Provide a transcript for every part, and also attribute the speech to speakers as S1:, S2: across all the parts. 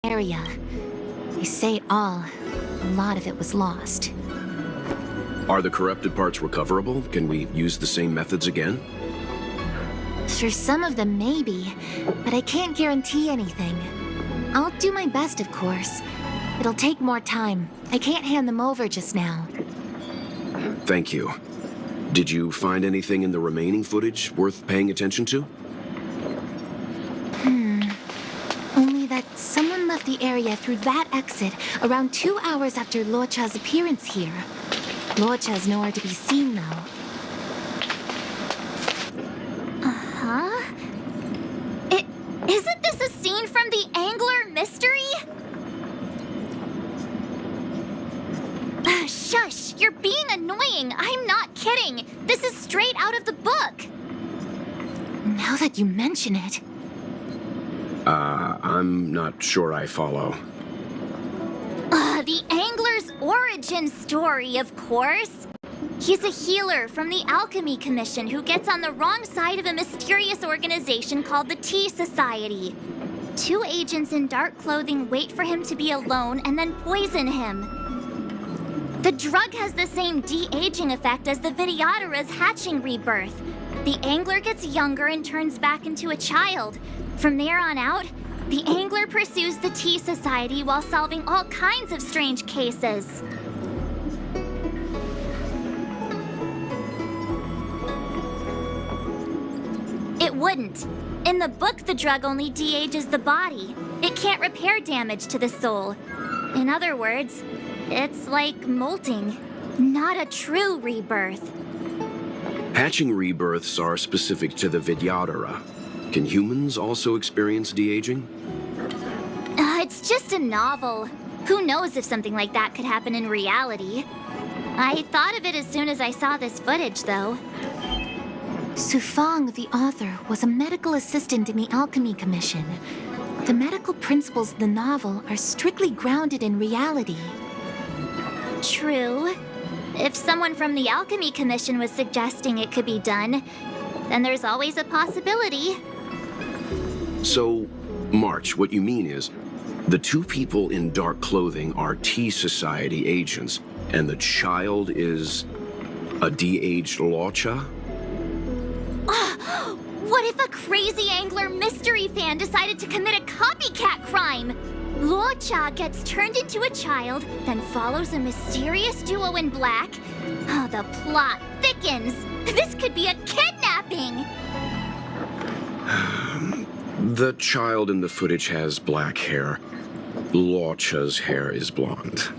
S1: area. They say a lot of it was lost.
S2: Are the corrupted parts recoverable? Can we use the same methods again?
S1: For some of them, maybe, but I can't guarantee anything. I'll do my best, of course. It'll take more time. I can't hand them over just now.
S2: Thank you. Did you find anything in the remaining footage worth paying attention to?
S1: Only that someone left the area through that exit around 2 hours after Luocha's appearance here. Luocha's nowhere to be seen, though.
S3: Isn't this a scene from the Angler mystery? Shush! You're being annoying! I'm not kidding! This is straight out of the book!
S1: Now that you mention it...
S2: I'm not sure I follow.
S3: The Angler's origin story, of course. He's a healer from the Alchemy Commission who gets on the wrong side of a mysterious organization called the Tea Society. 2 agents in dark clothing wait for him to be alone and then poison him. The drug has the same de-aging effect as the Videodara's hatching rebirth. The Angler gets younger and turns back into a child. From there on out, the Angler pursues the Tea Society while solving all kinds of strange cases. It wouldn't. In the book, the drug only de-ages the body. It can't repair damage to the soul. In other words, it's like molting, not a true rebirth.
S2: Hatching rebirths are specific to the Vidyadhara. Can humans also experience de-aging?
S3: It's just a novel. Who knows if something like that could happen in reality? I thought of it as soon as I saw this footage, though.
S1: Sufang, the author, was a medical assistant in the Alchemy Commission. The medical principles of the novel are strictly grounded in reality.
S3: True. If someone from the Alchemy Commission was suggesting it could be done, then there's always a possibility.
S2: So, March, what you mean is, the 2 people in dark clothing are Tea Society agents, and the child is a de-aged Luocha?
S3: What if a crazy Angler mystery fan decided to commit a copycat crime? Luocha gets turned into a child, then follows a mysterious duo in black. Oh, the plot thickens. This could be a kidnapping!
S2: The child in the footage has black hair. Luocha's hair is blonde.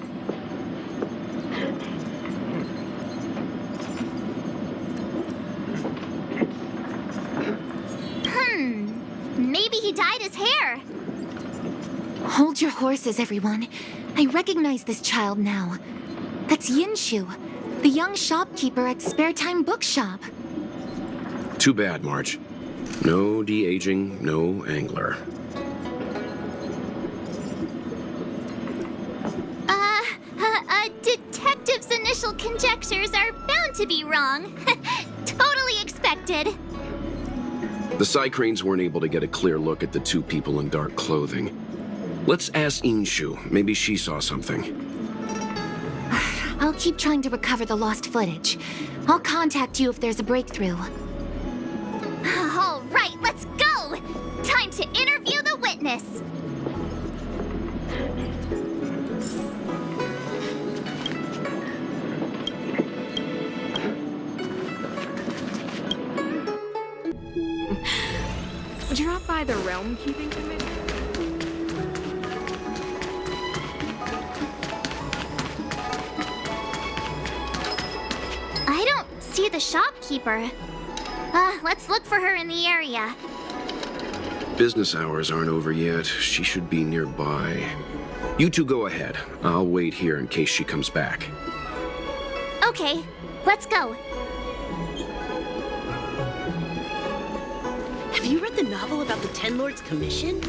S3: Maybe he dyed his hair.
S1: Hold your horses, everyone. I recognize this child now. That's Yinshu, the young shopkeeper at Spare Time Bookshop.
S2: Too bad, March. No de-aging, no Angler.
S3: Detective's initial conjectures are bound to be wrong. Totally expected.
S2: The Psycranes weren't able to get a clear look at the 2 people in dark clothing. Let's ask Inshu. Maybe she saw something.
S1: I'll keep trying to recover the lost footage. I'll contact you if there's a breakthrough.
S3: All right, let's go! Time to interview the witness.
S4: Drop by the Realm Keeping Committee?
S3: I don't see the shopkeeper. Let's look for her in the area.
S2: Business hours aren't over yet. She should be nearby. You 2 go ahead. I'll wait here in case she comes back.
S3: Okay, let's go.
S5: Have you read the novel about the Ten Lords Commission?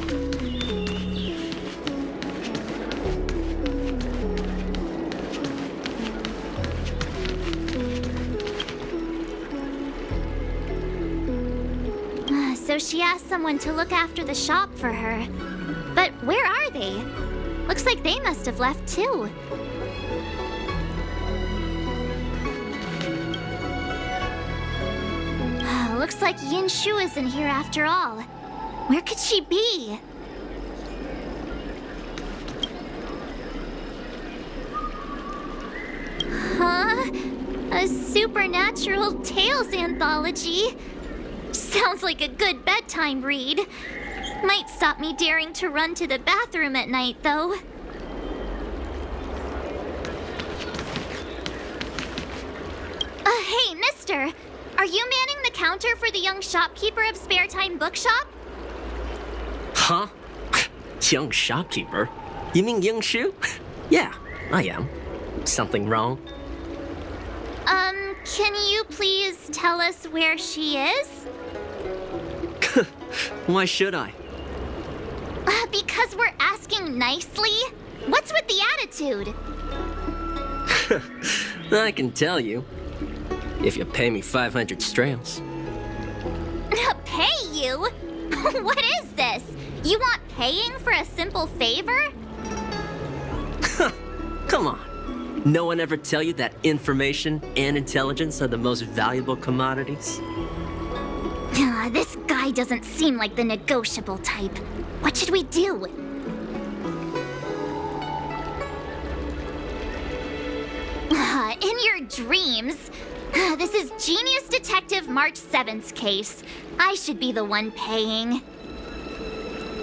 S3: So she asked someone to look after the shop for her. But where are they? Looks like they must have left too. Looks like Yinshu isn't here after all. Where could she be? Huh? A supernatural tales anthology? Sounds like a good bedtime read. Might stop me daring to run to the bathroom at night, though. Hey, mister! Are you manning the counter for the young shopkeeper of Spare Time Bookshop?
S6: Huh? Young shopkeeper? You mean Yinshu? Yeah, I am. Something wrong?
S3: Can you please tell us where she is?
S6: Why should I?
S3: Because we're asking nicely. What's with the attitude?
S6: I can tell you. If you pay me 500 strails.
S3: Pay you? What is this? You want paying for a simple favor?
S6: Come on. No one ever tell you that information and intelligence are the most valuable commodities?
S3: This guy doesn't seem like the negotiable type. What should we do? In your dreams. This is Genius Detective March 7th's case. I should be the one paying.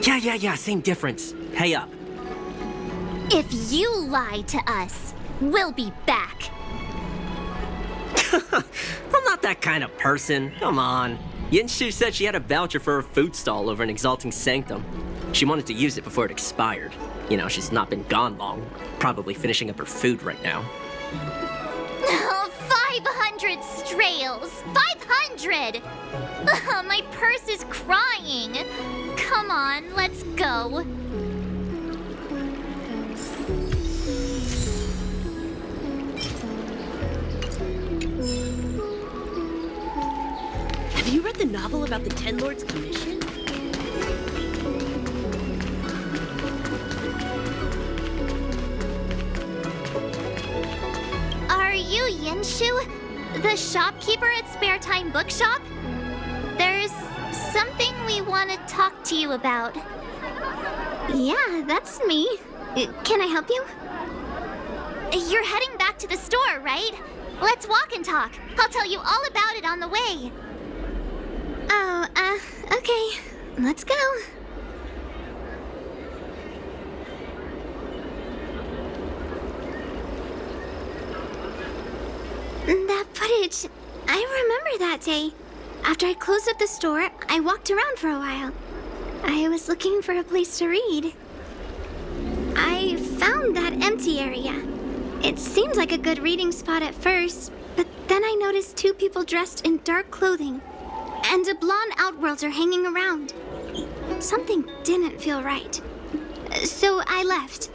S6: Yeah, same difference. Pay up.
S3: If you lie to us, we'll be back.
S6: I'm not that kind of person. Come on. Yinshu said she had a voucher for her food stall over in Exalting Sanctum. She wanted to use it before it expired. You know, she's not been gone long. Probably finishing up her food right now.
S3: 500 strails! 500! My purse is crying. Come on, let's go.
S5: Have you read the novel about the Ten Lords Commission?
S3: Are you Yinshu? The shopkeeper at Spare Time Bookshop? There's something we want to talk to you about.
S1: Yeah, that's me. Can I help you?
S3: You're heading back to the store, right? Let's walk and talk. I'll tell you all about it on the way.
S1: Oh, okay. Let's go. That footage, I remember that day. After I closed up the store, I walked around for a while. I was looking for a place to read. I found that empty area. It seemed like a good reading spot at first, but then I noticed two people dressed in dark clothing and a blonde outworlder hanging around. Something didn't feel right. So I left.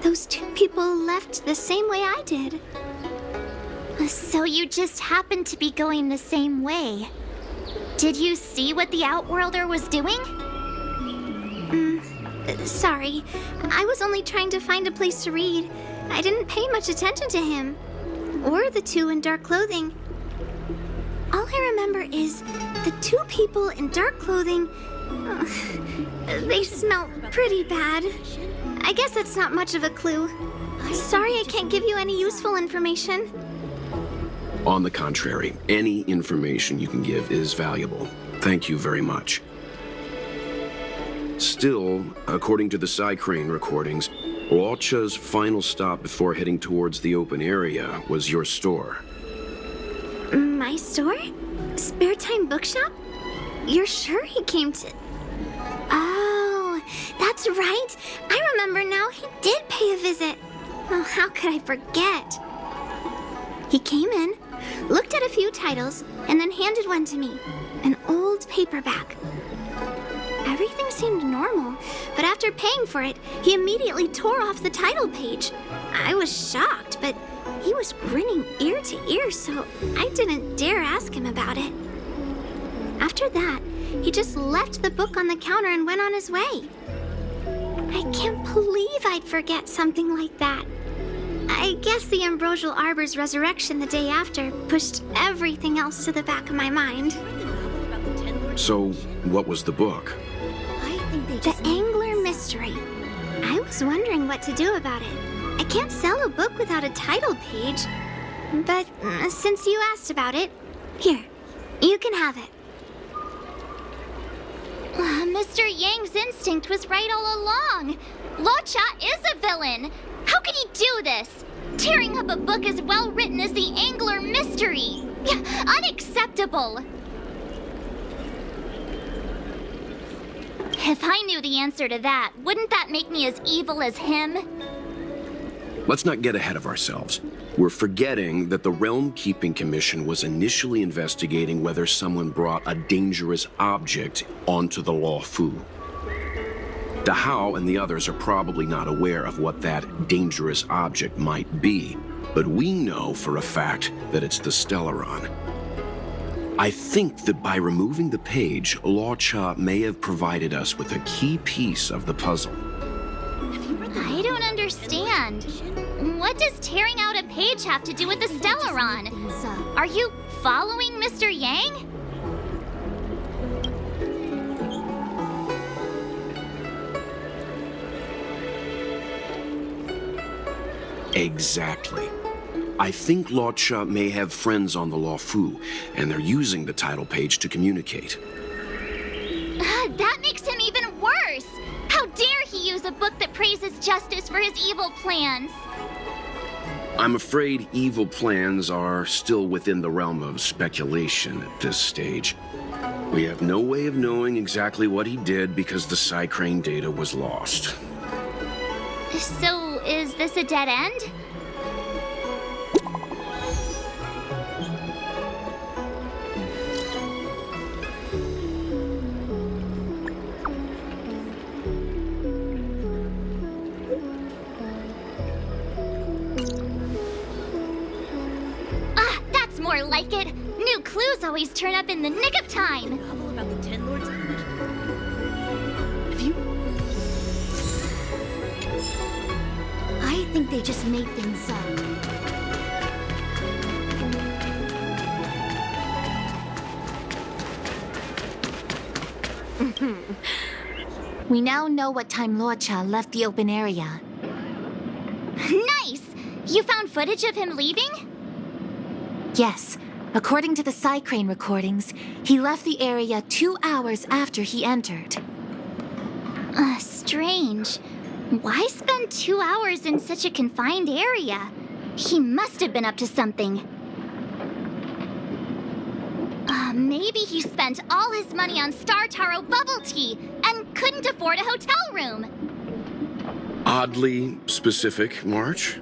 S1: Those two people left the same way I did.
S3: So you just happened to be going the same way. Did you see what the Outworlder was doing?
S1: Sorry. I was only trying to find a place to read. I didn't pay much attention to him. Or the two in dark clothing. All I remember is the two people in dark clothing. They smell pretty bad. I guess that's not much of a clue. Sorry I can't give you any useful information.
S2: On the contrary, any information you can give is valuable. Thank you very much. Still, according to the Psycrane recordings, Luocha's final stop before heading towards the open area was your store.
S1: My store? Spare Time Bookshop? You're sure he came to... Oh, that's right. I remember now. He did pay a visit. Oh, how could I forget? He came in, looked at a few titles, and then handed one to me. An old paperback. Everything seemed normal, but after paying for it, he immediately tore off the title page. I was shocked, but he was grinning ear to ear, so I didn't dare ask him about it. After that, he just left the book on the counter and went on his way. I can't believe I I'd forget something like that. I guess the ambrosial arbor's resurrection the day after pushed everything else to the back of my mind.
S2: So, what was the book?
S1: The Angler Mystery. I was wondering what to do about it. I can't sell a book without a title page. But since you asked about it, here, you can have it.
S3: Mr. Yang's instinct was right all along. Luocha is a villain. How could he do this? Tearing up a book as well written as the Angler Mystery. Unacceptable. If I knew the answer to that, wouldn't that make me as evil as him?
S2: Let's not get ahead of ourselves. We're forgetting that the Realm Keeping Commission was initially investigating whether someone brought a dangerous object onto the Luofu. Dahao and the others are probably not aware of what that dangerous object might be, but we know for a fact that it's the Stellaron. I think that by removing the page, Luocha may have provided us with a key piece of the puzzle.
S3: I don't understand. What does tearing out a page have to do with the Stellaron? Are you following Mr. Yang?
S2: Exactly. I think Luocha may have friends on the Luofu, and they're using the title page to communicate.
S3: That makes him even worse! How dare he use a book that praises justice for his evil plans?
S2: I'm afraid evil plans are still within the realm of speculation at this stage. We have no way of knowing exactly what he did because the Psycrane data was lost.
S3: So, is this a dead end? More like it. New clues always turn up in the nick of time.
S5: Novel about the Ten Lords Commission. Have you?
S3: I think they just made things up.
S7: We now know what time Luocha left the open area.
S3: Nice! You found footage of him leaving?
S7: Yes, according to the Psycrane recordings, he left the area 2 hours after he entered.
S3: Strange. Why spend 2 hours in such a confined area? He must have been up to something. Maybe he spent all his money on Star Taro bubble tea and couldn't afford a hotel room.
S2: Oddly specific, March.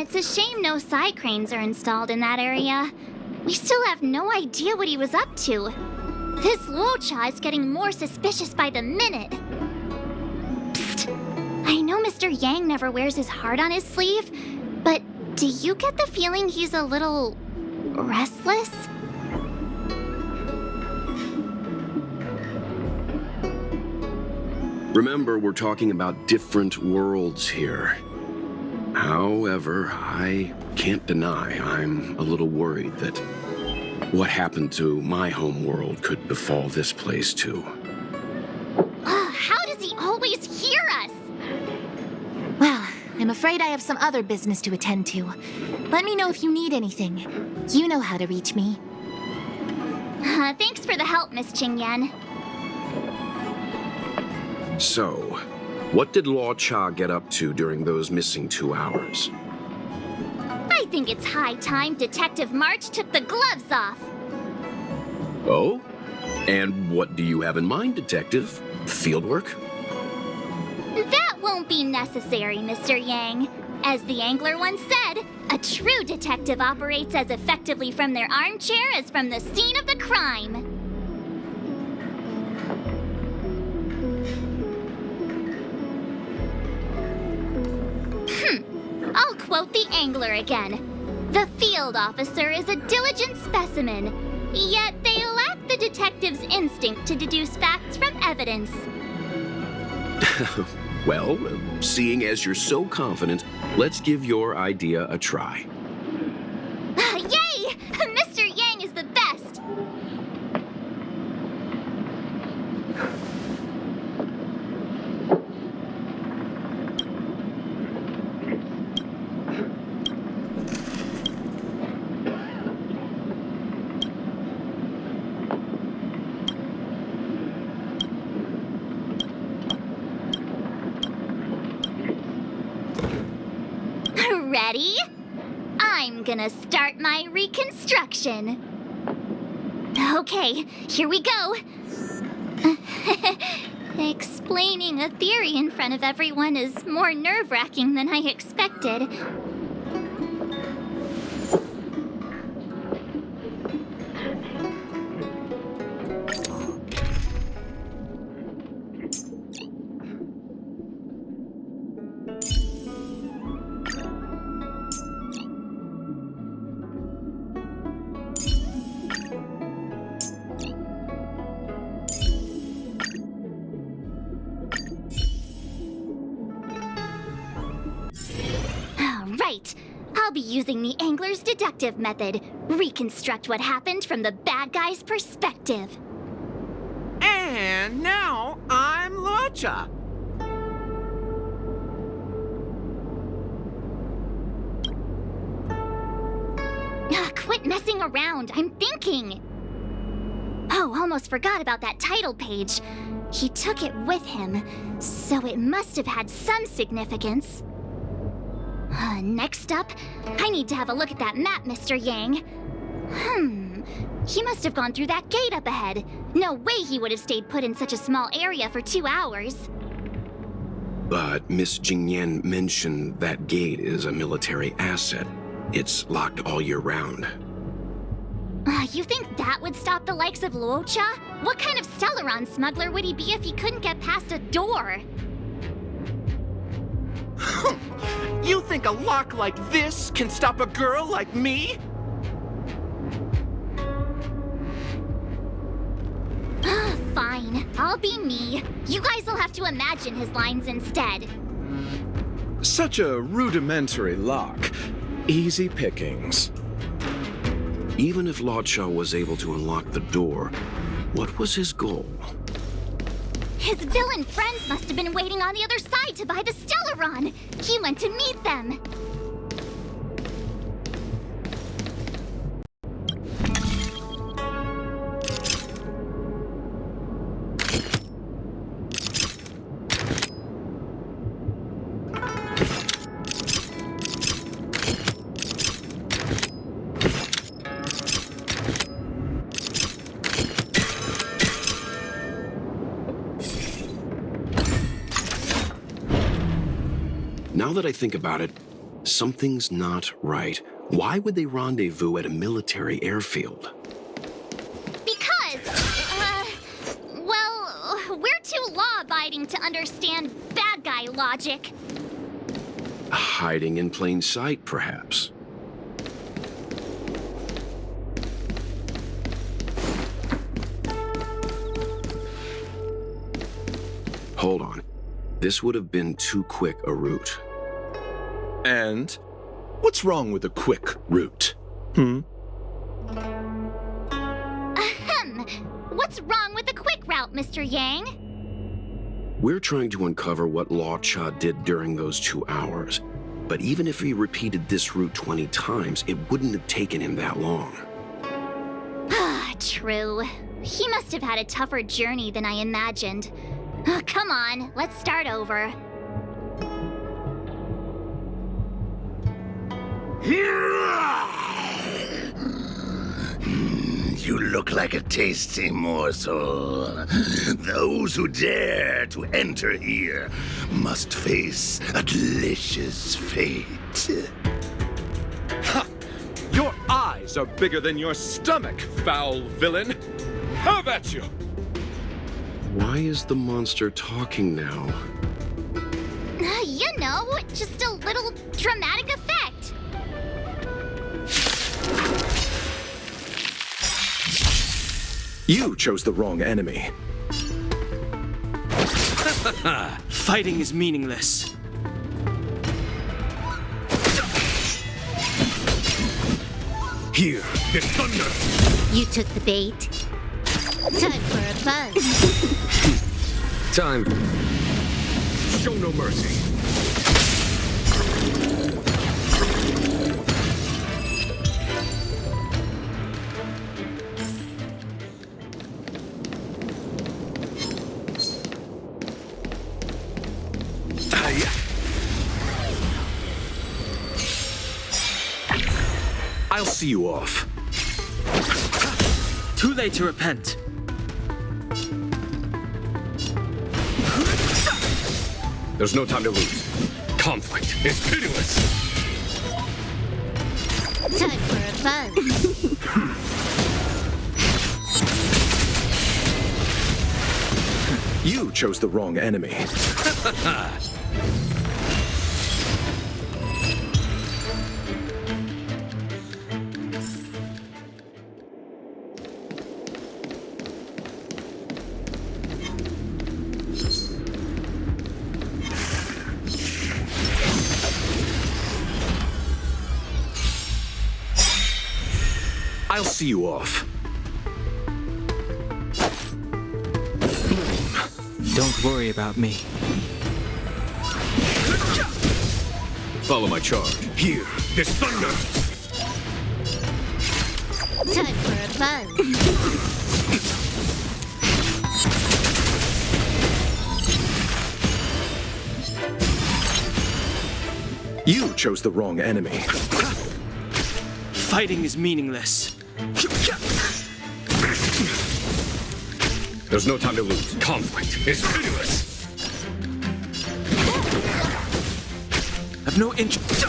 S3: It's a shame no Psycranes are installed in that area. We still have no idea what he was up to. This Luocha is getting more suspicious by the minute. Psst. I know Mr. Yang never wears his heart on his sleeve, but do you get the feeling he's a little restless?
S2: Remember, we're talking about different worlds here. However, I can't deny I'm a little worried that what happened to my home world could befall this place too.
S3: How does he always hear us?
S7: Well, I'm afraid I have some other business to attend to. Let me know if you need anything. You know how to reach me.
S3: Thanks for the help, Miss Qingyan.
S2: So, what did Luocha get up to during those missing 2 hours?
S3: I think it's high time Detective March took the gloves off.
S2: Oh? And what do you have in mind, Detective? Fieldwork?
S3: That won't be necessary, Mr. Yang. As the angler once said, a true detective operates as effectively from their armchair as from the scene of the crime. I'll quote the angler again. The field officer is a diligent specimen, yet they lack the detective's instinct to deduce facts from evidence.
S2: Well, seeing as you're so confident, let's give your idea a try.
S3: Yay! Mr. Yang is the best! Ready? I'm gonna start my reconstruction. Okay, here we go. Explaining a theory in front of everyone is more nerve-wracking than I expected. Right. I'll be using the angler's deductive method. Reconstruct what happened from the bad guy's perspective.
S5: And now I'm Luocha.
S3: Quit messing around. I'm thinking. Oh, almost forgot about that title page. He took it with him, so it must have had some significance. Next up, I need to have a look at that map, Mr. Yang. He must have gone through that gate up ahead. No way he would have stayed put in such a small area for 2 hours.
S2: But Miss Jingyan mentioned that gate is a military asset. It's locked all year round.
S3: You think that would stop the likes of Luocha? What kind of Stellaron smuggler would he be if he couldn't get past a door?
S5: You think a lock like this can stop a girl like me?
S3: Fine, I'll be me. You guys will have to imagine his lines instead.
S8: Such a rudimentary lock. Easy pickings.
S2: Even if Luocha was able to unlock the door, what was his goal?
S3: His villain friends must have been waiting on the other side to buy the Stellaron. He went to meet them.
S2: Now that I think about it, something's not right. Why would they rendezvous at a military airfield?
S3: Because, well, we're too law-abiding to understand bad guy logic.
S2: Hiding in plain sight, perhaps. Hold on. This would have been too quick a route.
S8: And what's wrong with a quick route?
S3: What's wrong with the quick route, Mr. Yang?
S2: We're trying to uncover what Luocha did during those 2 hours. But even if he repeated this route 20 times, it wouldn't have taken him that long.
S3: True. He must have had a tougher journey than I imagined. Come on, let's start over.
S9: You look like a tasty morsel. Those who dare to enter here must face a delicious fate.
S8: Ha! Your eyes are bigger than your stomach, foul villain! Have at you!
S2: Why is the monster talking now?
S3: You know, just a little dramatic effect.
S8: You chose the wrong enemy.
S10: Fighting is meaningless.
S8: Here, there's thunder!
S7: You took the bait. Time for a buzz.
S8: Time. Show no mercy. I'll see you off.
S10: Too late to repent.
S8: There's no time to lose. Conflict is pitiless.
S7: Time for a buzz.
S8: You chose the wrong enemy. I'll see you off.
S10: Don't worry about me.
S8: Follow my charge. Here, there's thunder!
S7: Time for a buzz.
S8: You chose the wrong enemy.
S10: Fighting is meaningless.
S8: There's no time to lose. Conflict is pitiless.
S10: I've no interest.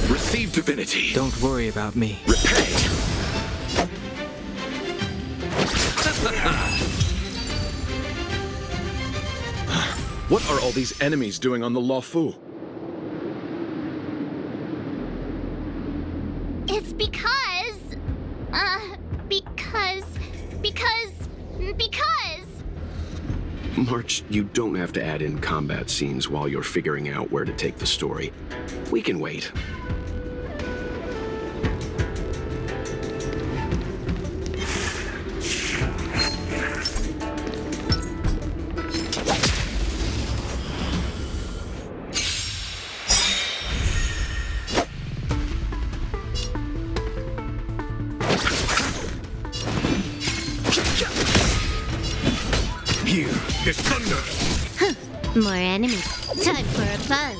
S8: Receive divinity.
S10: Don't worry about me.
S8: Repay. What are all these enemies doing on the Luocha?
S3: It's because...
S2: March, you don't have to add in combat scenes while you're figuring out where to take the story. We can wait.
S8: Here, there's thunder!
S7: More enemies. Time for a buzz.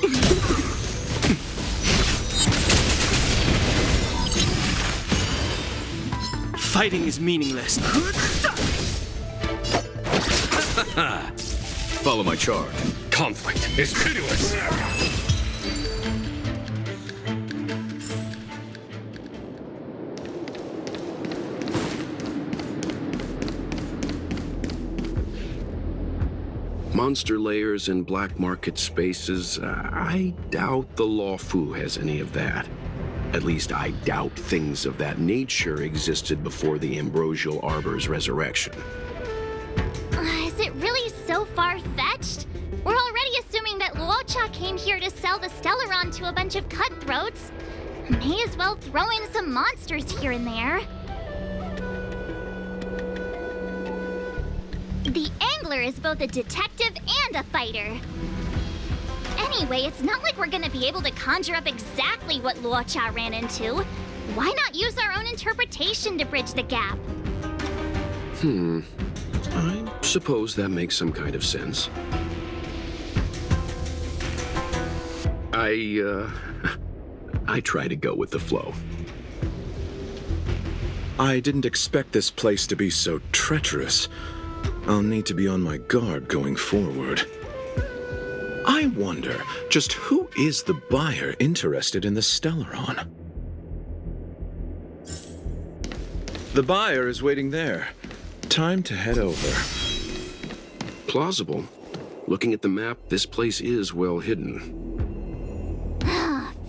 S10: Fighting is meaningless.
S8: Follow my charge. Conflict is pitiless.
S2: Monster layers and black market spaces, I doubt the Luocha has any of that. At least I doubt things of that nature existed before the Ambrosial Arbor's resurrection.
S3: Is it really so far-fetched? We're already assuming that Luocha came here to sell the Stellaron to a bunch of cutthroats. May as well throw in some monsters here and there. The Angler is both a detective and a fighter. Anyway, it's not like we're gonna be able to conjure up exactly what Luocha ran into. Why not use our own interpretation to bridge the gap?
S2: I suppose that makes some kind of sense. I try to go with the flow.
S8: I didn't expect this place to be so treacherous. I'll need to be on my guard going forward. I wonder, just who is the buyer interested in the Stellaron? The buyer is waiting there. Time to head over.
S2: Plausible. Looking at the map, this place is well hidden.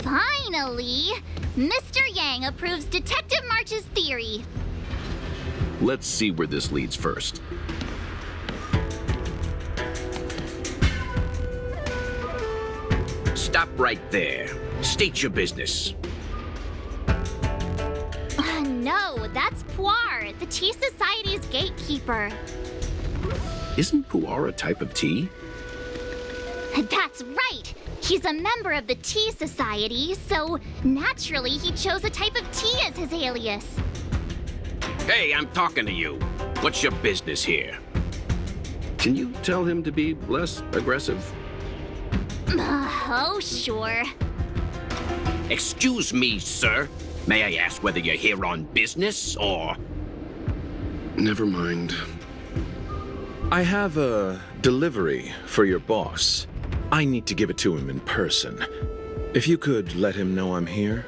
S3: Finally! Mr. Yang approves Detective March's theory.
S2: Let's see where this leads first. Stop right there. State your business.
S3: No, that's Puar, the Tea Society's gatekeeper.
S2: Isn't pu'er a type of tea?
S3: That's right! He's a member of the Tea Society, so naturally he chose a type of tea as his alias.
S2: Hey, I'm talking to you. What's your business here? Can you tell him to be less aggressive?
S3: Oh, sure.
S2: Excuse me, sir. May I ask whether you're here on business, or... Never mind.
S8: I have a delivery for your boss. I need to give it to him in person. If you could let him know I'm here.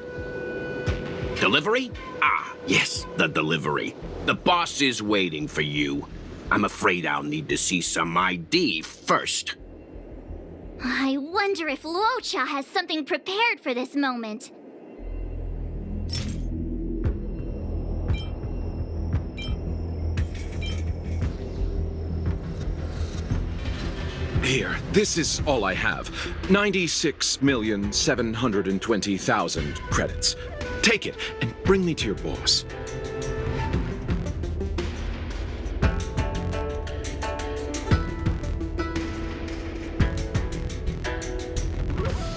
S2: Delivery? Ah, yes, the delivery. The boss is waiting for you. I'm afraid I'll need to see some ID first.
S3: I wonder if Luocha has something prepared for this moment.
S8: Here, this is all I have. 96,720,000 credits. Take it and bring me to your boss.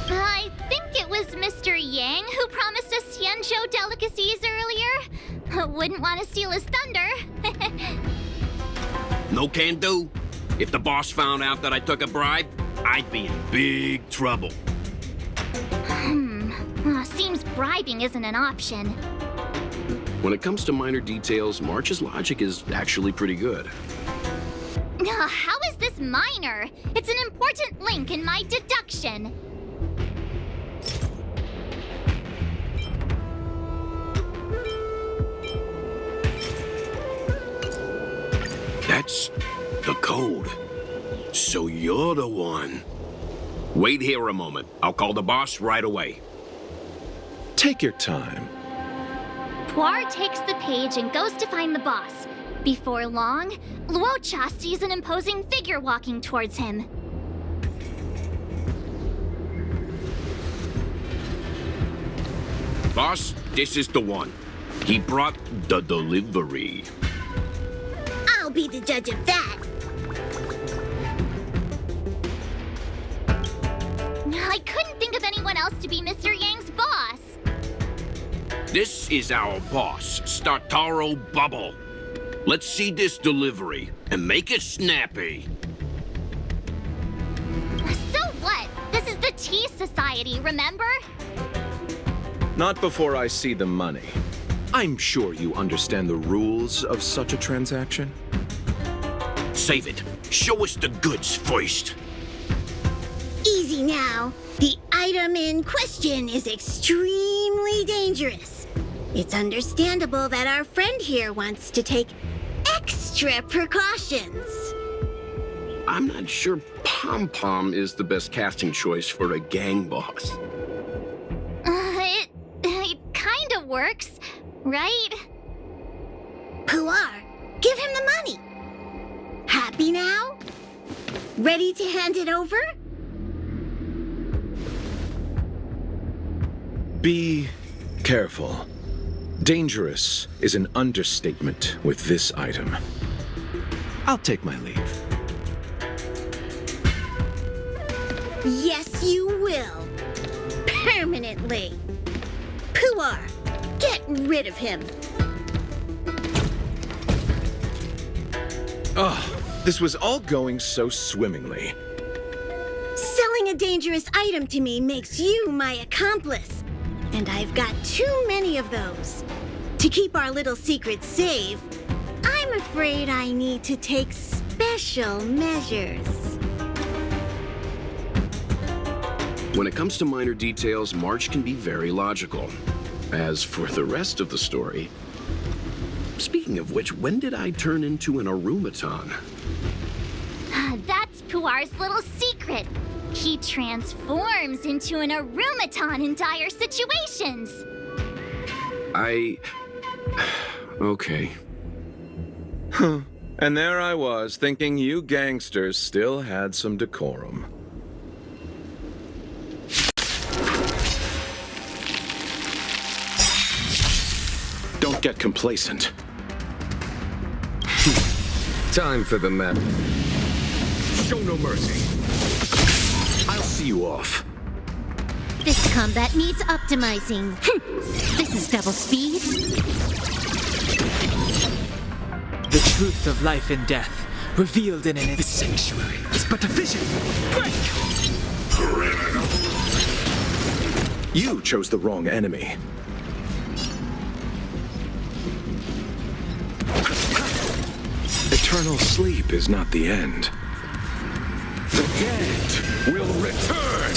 S3: I think it was Mr. Yang who promised us Xianzhou delicacies earlier. Wouldn't want to steal his thunder.
S2: No can do? If the boss found out that I took a bribe, I'd be in big trouble.
S3: Seems bribing isn't an option.
S2: When it comes to minor details, March's logic is actually pretty good.
S3: How is this minor? It's an important link in my deduction.
S2: That's the code. So you're the one. Wait here a moment. I'll call the boss right away.
S8: Take your time.
S3: Puar takes the page and goes to find the boss. Before long, Luocha sees an imposing figure walking towards him.
S2: Boss, this is the one. He brought the delivery.
S1: I'll be the judge of that.
S3: I couldn't think of anyone else to be Mr. Yang's boss.
S2: This is our boss, Startaro Bubble. Let's see this delivery and make it snappy.
S3: So what? This is the Tea Society, remember?
S8: Not before I see the money. I'm sure you understand the rules of such a transaction.
S2: Save it. Show us the goods first.
S1: Easy now. The item in question is extremely dangerous. It's understandable that our friend here wants to take extra precautions.
S2: I'm not sure Pom-Pom is the best casting choice for a gang boss.
S3: It kind of works, right?
S1: Puar, give him the money. Happy now? Ready to hand it over?
S8: Be careful. Dangerous is an understatement with this item. I'll take my leave.
S1: Yes, you will. Permanently. Puar, get rid of him.
S8: Oh, this was all going so swimmingly.
S1: Selling a dangerous item to me makes you my accomplice. And I've got too many of those. To keep our little secret safe, I'm afraid I need to take special measures.
S2: When it comes to minor details, March can be very logical. As for the rest of the story... Speaking of which, when did I turn into an automaton?
S3: That's Puar's little secret. He transforms into an automaton in dire situations.
S2: Okay.
S8: Huh. And there I was, thinking you gangsters still had some decorum. get complacent.
S11: Time for the map.
S8: Show no mercy. I'll see you off.
S12: This combat needs optimizing. This is double speed.
S10: The truth of life and death, revealed in an... The sanctuary is but a vision. Break!
S8: You chose the wrong enemy. Eternal sleep is not the end. The dead will return!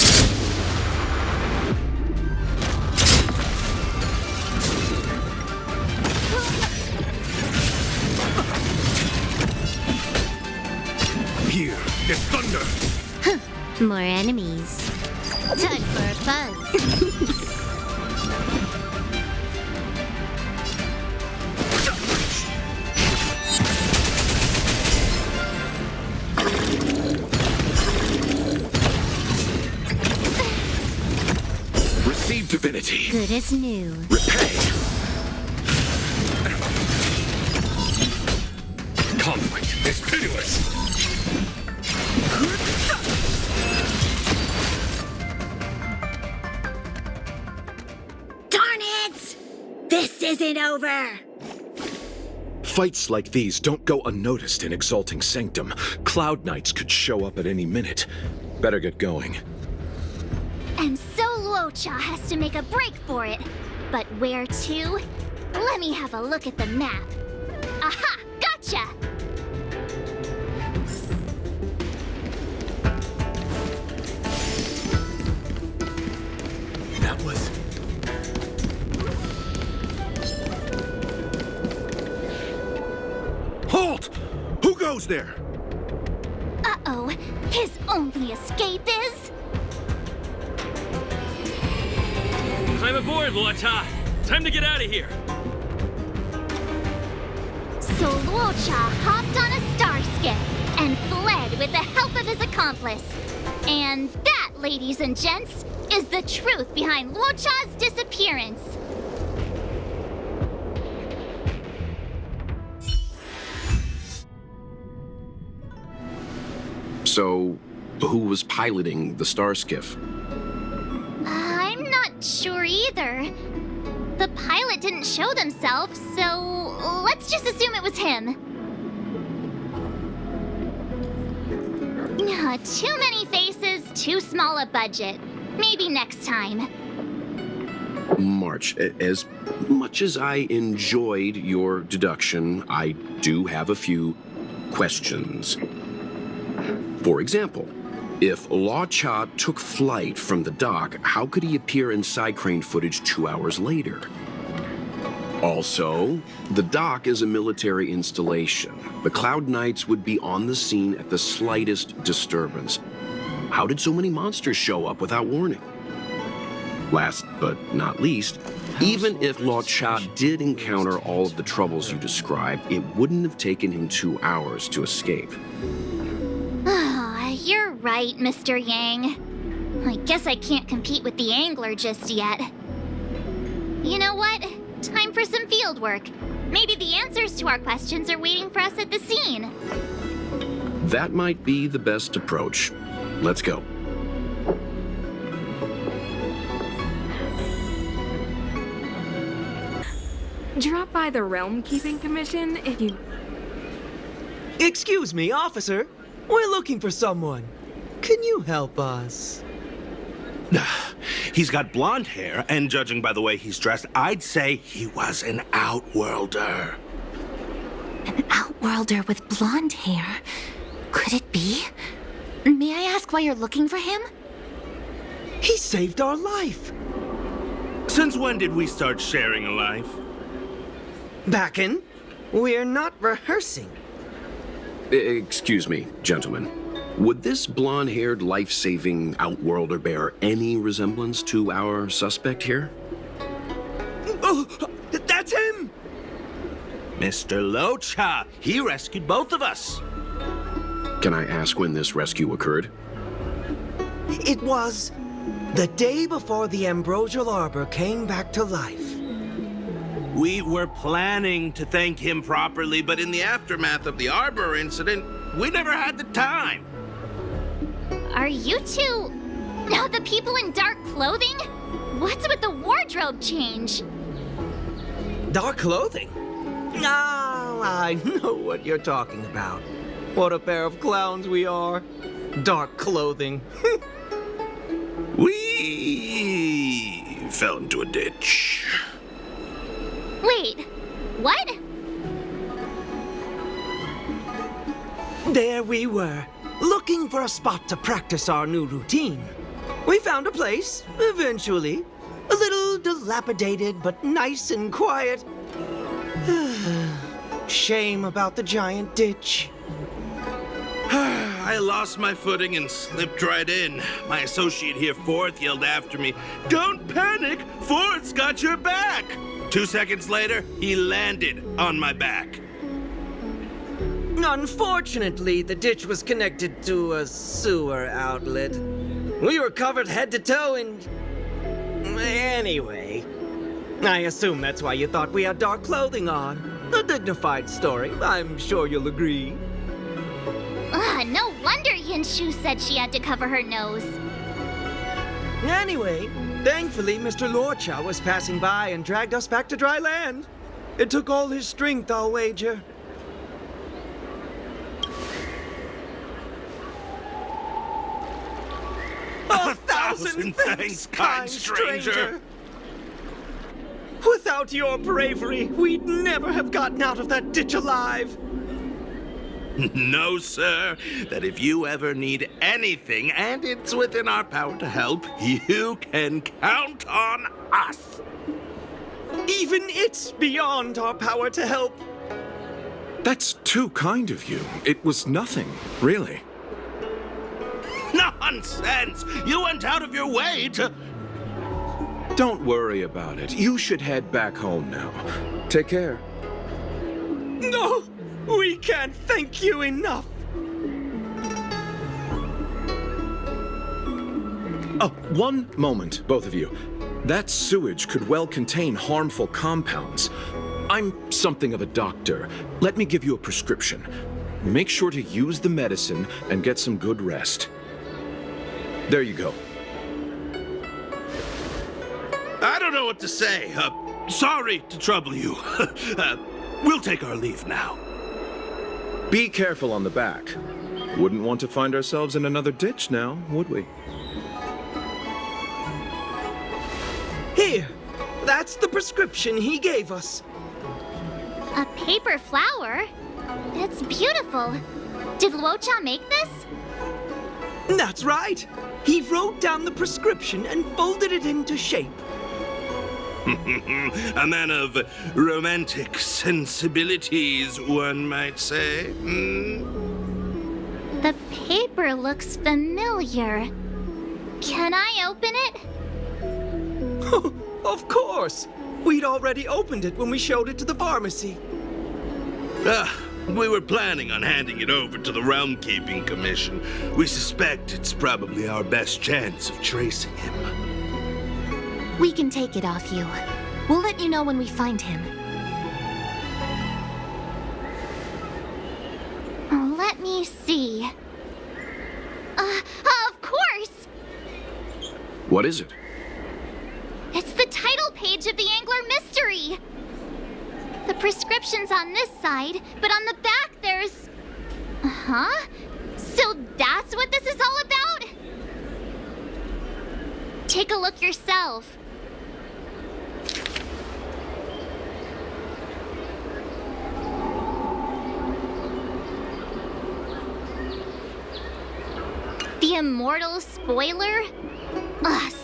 S8: Here is thunder!
S12: More enemies. Time for a buzz.
S8: Receive divinity.
S12: Good as new.
S8: Repay. Conflict is pitiless.
S12: Darn it! This isn't over!
S8: Fights like these don't go unnoticed in Exalting Sanctum. Cloud Knights could show up at any minute. Better get going.
S3: And so Luocha has to make a break for it. But where to? Let me have a look at the map. Aha! Gotcha!
S8: That was... Halt! Who goes there?
S3: Uh-oh. His only escape is...
S13: Climb aboard, Luocha! Time to get out of here!
S3: So Luocha hopped on a star skiff and fled with the help of his accomplice. And that, ladies and gents, is the truth behind Luocha's disappearance.
S2: So, who was piloting the star skiff?
S3: I'm not sure either. The pilot didn't show themselves, so let's just assume it was him. Too many faces, too small a budget. Maybe next time.
S2: March, as much as I enjoyed your deduction, I do have a few questions. For example, if Luocha took flight from the dock, how could he appear in side crane footage 2 hours later? Also, the dock is a military installation. The Cloud Knights would be on the scene at the slightest disturbance. How did so many monsters show up without warning? Last but not least, even if Luocha did encounter all of the troubles you described, it wouldn't have taken him 2 hours to escape.
S3: You're right, Mr. Yang. I guess I can't compete with the angler just yet. You know what? Time for some field work. Maybe the answers to our questions are waiting for us at the scene.
S2: That might be the best approach. Let's go.
S4: Drop by the Realm Keeping Commission if you...
S14: Excuse me, officer. We're looking for someone. Can you help us?
S9: He's got blonde hair, and judging by the way he's dressed, I'd say he was an Outworlder.
S7: An Outworlder with blonde hair? Could it be? May I ask why you're looking for him?
S14: He saved our life.
S9: Since when did we start sharing a life?
S14: Backen, we're not rehearsing.
S2: Excuse me, gentlemen. Would this blonde-haired, life-saving Outworlder bear any resemblance to our suspect here?
S14: Oh, that's him!
S9: Mr. Luocha, he rescued both of us.
S2: Can I ask when this rescue occurred?
S14: It was the day before the Ambrosial Arbor came back to life.
S15: We were planning to thank him properly, but in the aftermath of the Arbor incident, we never had the time.
S3: Are you two... the people in dark clothing? What's with the wardrobe change?
S14: Dark clothing? Ah, I know what you're talking about. What a pair of clowns we are. Dark clothing.
S15: We fell into a ditch.
S3: Wait, what?
S14: There we were, looking for a spot to practice our new routine. We found a place, eventually. A little dilapidated, but nice and quiet. Shame about the giant ditch.
S15: I lost my footing and slipped right in. My associate here, Fourth, yelled after me, "Don't panic! Fourth's got your back!" 2 seconds later, he landed on my back.
S14: Unfortunately, the ditch was connected to a sewer outlet. We were covered head to toe in... Anyway, I assume that's why you thought we had dark clothing on. A dignified story, I'm sure you'll agree.
S3: No wonder Yinshu said she had to cover her nose.
S14: Anyway, thankfully, Mr. Luocha was passing by and dragged us back to dry land. It took all his strength, I'll wager. A thousand thanks, kind stranger! Without your bravery, we'd never have gotten out of that ditch alive.
S15: No, sir. That if you ever need anything, and it's within our power to help, you can count on us.
S14: Even it's beyond our power to help.
S8: That's too kind of you. It was nothing, really.
S15: Nonsense! You went out of your way to...
S8: Don't worry about it. You should head back home now. Take care.
S14: No! We can't thank you enough!
S8: Oh, one moment, both of you. That sewage could well contain harmful compounds. I'm something of a doctor. Let me give you a prescription. Make sure to use the medicine and get some good rest. There you go.
S15: I don't know what to say. Sorry to trouble you. We'll take our leave now.
S8: Be careful on the back. Wouldn't want to find ourselves in another ditch now, would we?
S14: Here, that's the prescription he gave us.
S3: A paper flower? It's beautiful. Did Luocha make this?
S14: That's right. He wrote down the prescription and folded it into shape.
S15: A man of romantic sensibilities, one might say.
S3: The paper looks familiar. Can I open it?
S14: Of course! We'd already opened it when we showed it to the pharmacy.
S15: We were planning on handing it over to the Realm Keeping Commission. We suspect it's probably our best chance of tracing him.
S7: We can take it off you. We'll let you know when we find him.
S3: Let me see. Of course!
S2: What is it?
S3: It's the title page of the Angler Mystery! The prescription's on this side, but on the back there's... Huh? So that's what this is all about? Take a look yourself. The immortal spoiler?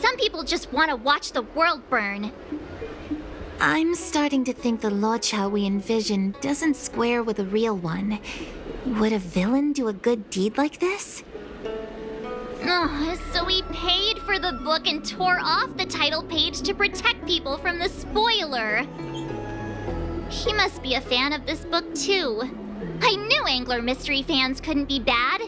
S3: Some people just want to watch the world burn.
S7: I'm starting to think the Luocha we envisioned doesn't square with a real one. Would a villain do a good deed like this?
S3: So he paid for the book and tore off the title page to protect people from the spoiler. He must be a fan of this book too. I knew Angler Mystery fans couldn't be bad.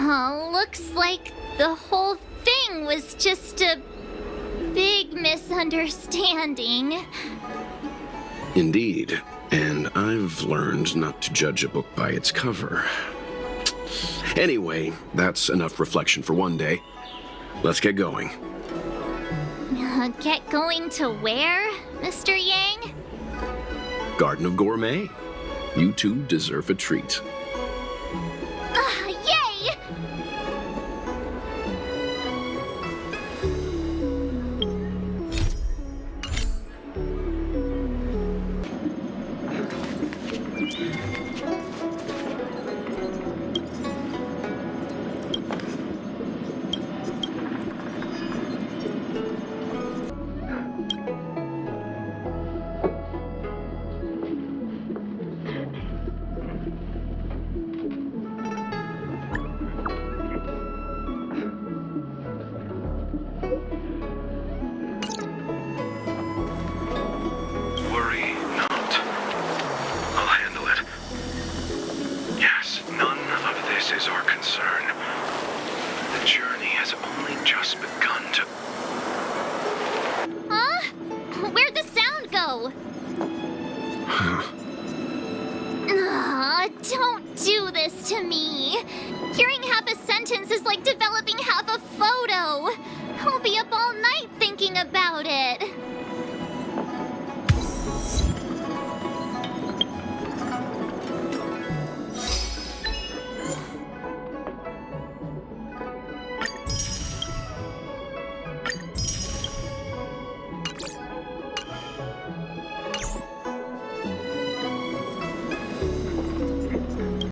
S3: Looks like the whole thing was just a big misunderstanding.
S2: Indeed. And I've learned not to judge a book by its cover. Anyway, that's enough reflection for one day. Let's get going.
S3: Get going to where, Mr. Yang?
S2: Garden of Gourmet. You two deserve a treat.
S3: Yay!
S8: Worry not. I'll handle it. Yes, none of this is our concern. The journey has only just begun to...
S3: Huh? Where'd the sound go? Don't do this to me. Hearing